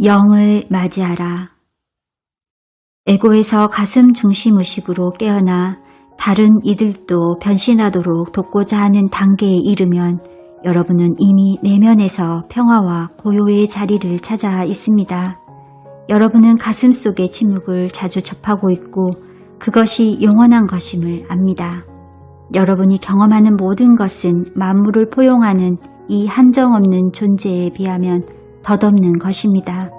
영을 맞이하라. 에고에서 가슴 중심 의식으로 깨어나 다른 이들도 변신하도록 돕고자 하는 단계에 이르면 여러분은 이미 내면에서 평화와 고요의 자리를 찾아 있습니다. 여러분은 가슴 속의 침묵을 자주 접하고 있고 그것이 영원한 것임을 압니다. 여러분이 경험하는 모든 것은 만물을 포용하는 이 한정없는 존재에 비하면 덧없는 것입니다.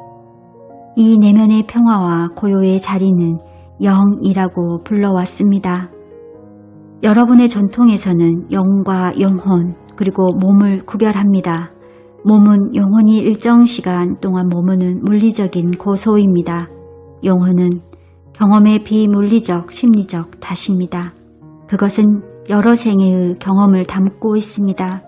이 내면의 평화와 고요의 자리는 영이라고 불러왔습니다. 여러분의 전통에서는 영과 영혼 그리고 몸을 구별합니다. 몸은 영혼이 일정 시간 동안 머무는 물리적인 고소입니다. 영혼은 경험의 비물리적 심리적 탓입니다. 그것은 여러 생애의 경험을 담고 있습니다.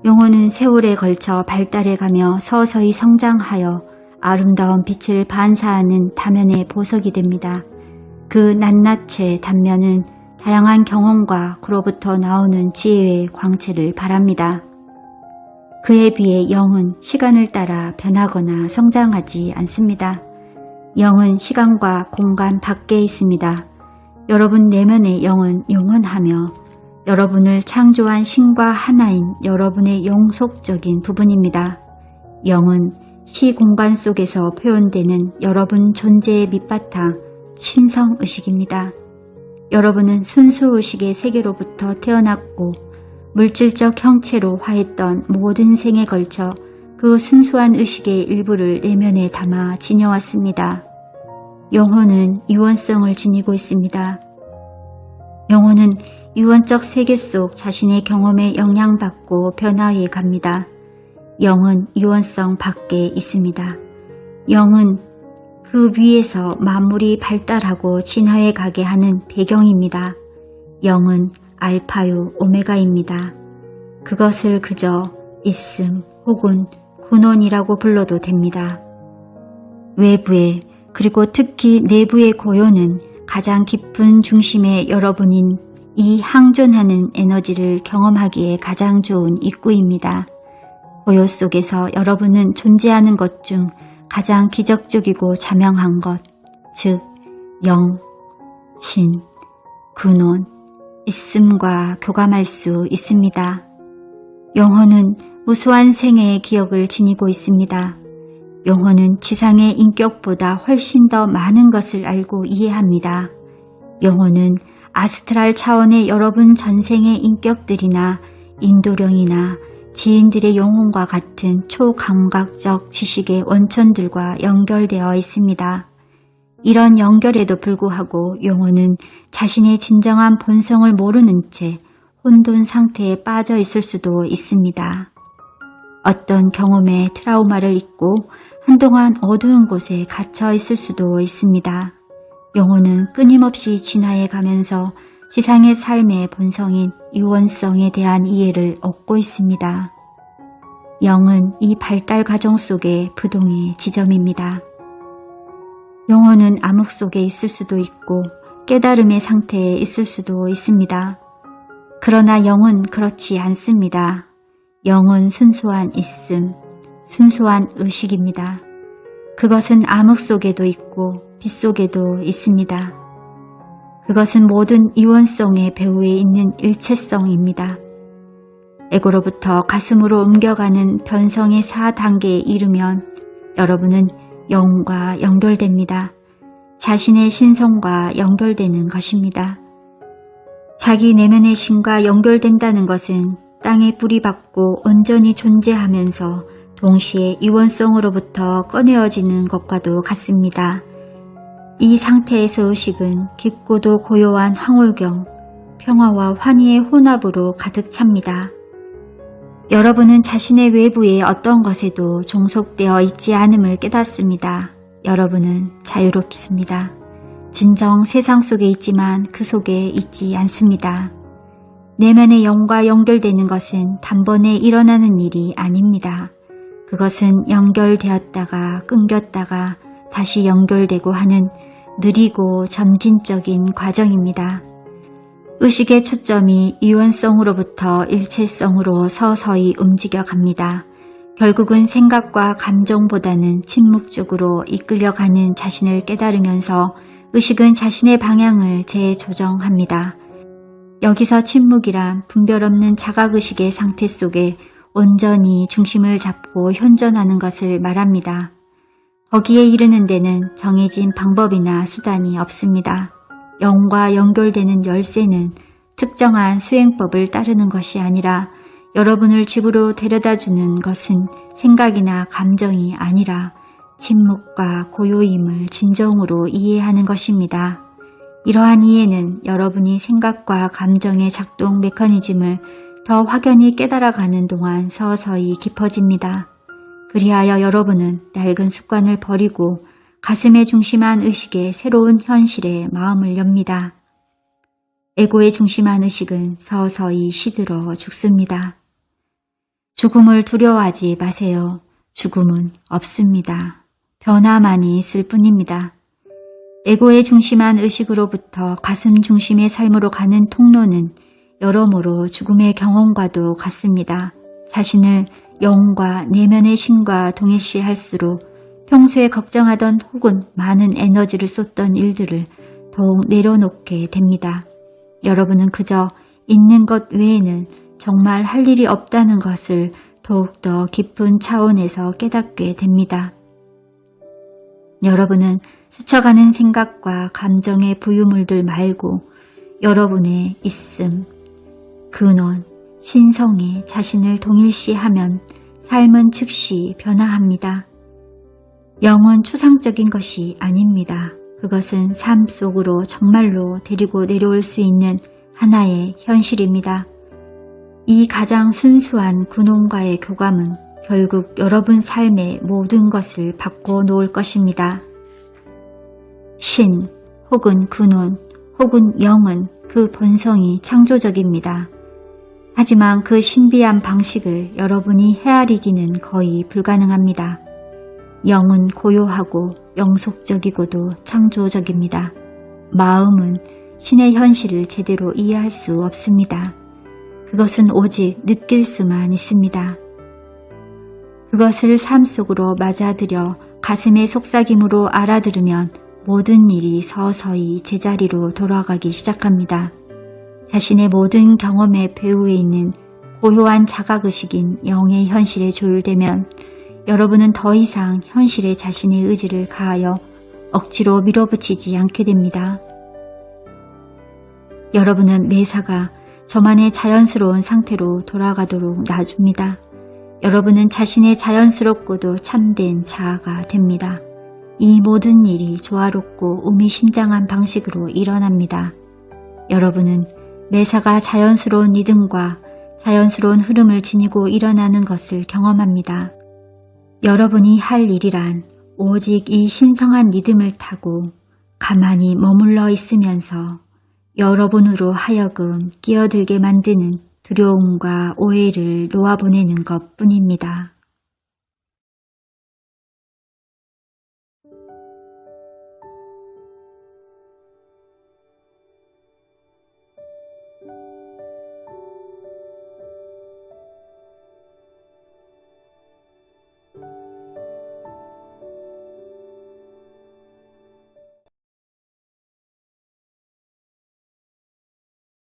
영혼은 세월에 걸쳐 발달해가며 서서히 성장하여 아름다운 빛을 반사하는 다면의 보석이 됩니다. 그 낱낱의 단면은 다양한 경험과 그로부터 나오는 지혜의 광채를 발합니다. 그에 비해 영은 시간을 따라 변하거나 성장하지 않습니다. 영은 시간과 공간 밖에 있습니다. 여러분 내면의 영은 영원하며 여러분을 창조한 신과 하나인 여러분의 영속적인 부분입니다. 영은 시공간 속에서 표현되는 여러분 존재의 밑바탕 신성의식입니다. 여러분은 순수의식의 세계로부터 태어났고 물질적 형체로 화했던 모든 생에 걸쳐 그 순수한 의식의 일부를 내면에 담아 지녀왔습니다. 영혼은 이원성을 지니고 있습니다. 영혼은 이원적 세계 속 자신의 경험에 영향받고 변화해 갑니다. 영은 이원성 밖에 있습니다. 영은 그 위에서 만물이 발달하고 진화해 가게 하는 배경입니다. 영은 알파요 오메가입니다. 그것을 그저 있음 혹은 근원이라고 불러도 됩니다. 외부의 그리고 특히 내부의 고요는 가장 깊은 중심의 여러분인 이 항존하는 에너지를 경험하기에 가장 좋은 입구입니다. 고요 속에서 여러분은 존재하는 것 중 가장 기적적이고 자명한 것, 즉 영, 신, 근원, 있음과 교감할 수 있습니다. 영혼은 무수한 생애의 기억을 지니고 있습니다. 영혼은 지상의 인격보다 훨씬 더 많은 것을 알고 이해합니다. 영혼은 아스트랄 차원의 여러분 전생의 인격들이나 인도령이나 지인들의 영혼과 같은 초감각적 지식의 원천들과 연결되어 있습니다. 이런 연결에도 불구하고 영혼은 자신의 진정한 본성을 모르는 채 혼돈 상태에 빠져 있을 수도 있습니다. 어떤 경험에 트라우마를 잊고 한동안 어두운 곳에 갇혀 있을 수도 있습니다. 영혼은 끊임없이 진화해 가면서 지상의 삶의 본성인 이원성에 대한 이해를 얻고 있습니다. 영은 이 발달 과정 속의 부동의 지점입니다. 영혼은 암흑 속에 있을 수도 있고 깨달음의 상태에 있을 수도 있습니다. 그러나 영은 그렇지 않습니다. 영은 순수한 있음, 순수한 의식입니다. 그것은 암흑 속에도 있고 빛 속에도 있습니다. 그것은 모든 이원성의 배후에 있는 일체성입니다. 에고로부터 가슴으로 옮겨가는 변성의 4단계에 이르면 여러분은 영과 연결됩니다. 자신의 신성과 연결되는 것입니다. 자기 내면의 신과 연결된다는 것은 땅에 뿌리박고 온전히 존재하면서 동시에 이원성으로부터 꺼내어지는 것과도 같습니다. 이 상태에서 의식은 깊고도 고요한 황홀경, 평화와 환희의 혼합으로 가득 찹니다. 여러분은 자신의 외부의 어떤 것에도 종속되어 있지 않음을 깨닫습니다. 여러분은 자유롭습니다. 진정 세상 속에 있지만 그 속에 있지 않습니다. 내면의 영과 연결되는 것은 단번에 일어나는 일이 아닙니다. 그것은 연결되었다가 끊겼다가 다시 연결되고 하는 느리고 점진적인 과정입니다. 의식의 초점이 이원성으로부터 일체성으로 서서히 움직여 갑니다. 결국은 생각과 감정보다는 침묵 쪽으로 이끌려가는 자신을 깨달으면서 의식은 자신의 방향을 재조정합니다. 여기서 침묵이란 분별 없는 자각의식의 상태 속에 온전히 중심을 잡고 현존하는 것을 말합니다. 거기에 이르는 데는 정해진 방법이나 수단이 없습니다. 영과 연결되는 열쇠는 특정한 수행법을 따르는 것이 아니라 여러분을 집으로 데려다주는 것은 생각이나 감정이 아니라 침묵과 고요임을 진정으로 이해하는 것입니다. 이러한 이해는 여러분이 생각과 감정의 작동 메커니즘을 더 확연히 깨달아가는 동안 서서히 깊어집니다. 그리하여 여러분은 낡은 습관을 버리고 가슴에 중심한 의식의 새로운 현실에 마음을 엽니다. 에고에 중심한 의식은 서서히 시들어 죽습니다. 죽음을 두려워하지 마세요. 죽음은 없습니다. 변화만이 있을 뿐입니다. 에고에 중심한 의식으로부터 가슴 중심의 삶으로 가는 통로는 여러모로 죽음의 경험과도 같습니다. 자신을 영과 내면의 신과 동일시할수록 평소에 걱정하던 혹은 많은 에너지를 쏟던 일들을 더욱 내려놓게 됩니다. 여러분은 그저 있는 것 외에는 정말 할 일이 없다는 것을 더욱더 깊은 차원에서 깨닫게 됩니다. 여러분은 스쳐가는 생각과 감정의 부유물들 말고 여러분의 있음, 근원, 신성에 자신을 동일시하면 삶은 즉시 변화합니다. 영은 추상적인 것이 아닙니다. 그것은 삶 속으로 정말로 데리고 내려올 수 있는 하나의 현실입니다. 이 가장 순수한 근원과의 교감은 결국 여러분 삶의 모든 것을 바꿔놓을 것입니다. 신 혹은 근원 혹은 영은 그 본성이 창조적입니다. 하지만 그 신비한 방식을 여러분이 헤아리기는 거의 불가능합니다. 영은 고요하고 영속적이고도 창조적입니다. 마음은 신의 현실을 제대로 이해할 수 없습니다. 그것은 오직 느낄 수만 있습니다. 그것을 삶 속으로 맞아들여 가슴의 속삭임으로 알아들으면 모든 일이 서서히 제자리로 돌아가기 시작합니다. 자신의 모든 경험의 배후에 있는 고요한 자각의식인 영의 현실에 조율되면 여러분은 더 이상 현실에 자신의 의지를 가하여 억지로 밀어붙이지 않게 됩니다. 여러분은 매사가 저만의 자연스러운 상태로 돌아가도록 놔줍니다. 여러분은 자신의 자연스럽고도 참된 자아가 됩니다. 이 모든 일이 조화롭고 의미심장한 방식으로 일어납니다. 여러분은 매사가 자연스러운 리듬과 자연스러운 흐름을 지니고 일어나는 것을 경험합니다. 여러분이 할 일이란 오직 이 신성한 리듬을 타고 가만히 머물러 있으면서 여러분으로 하여금 끼어들게 만드는 두려움과 오해를 놓아보내는 것뿐입니다.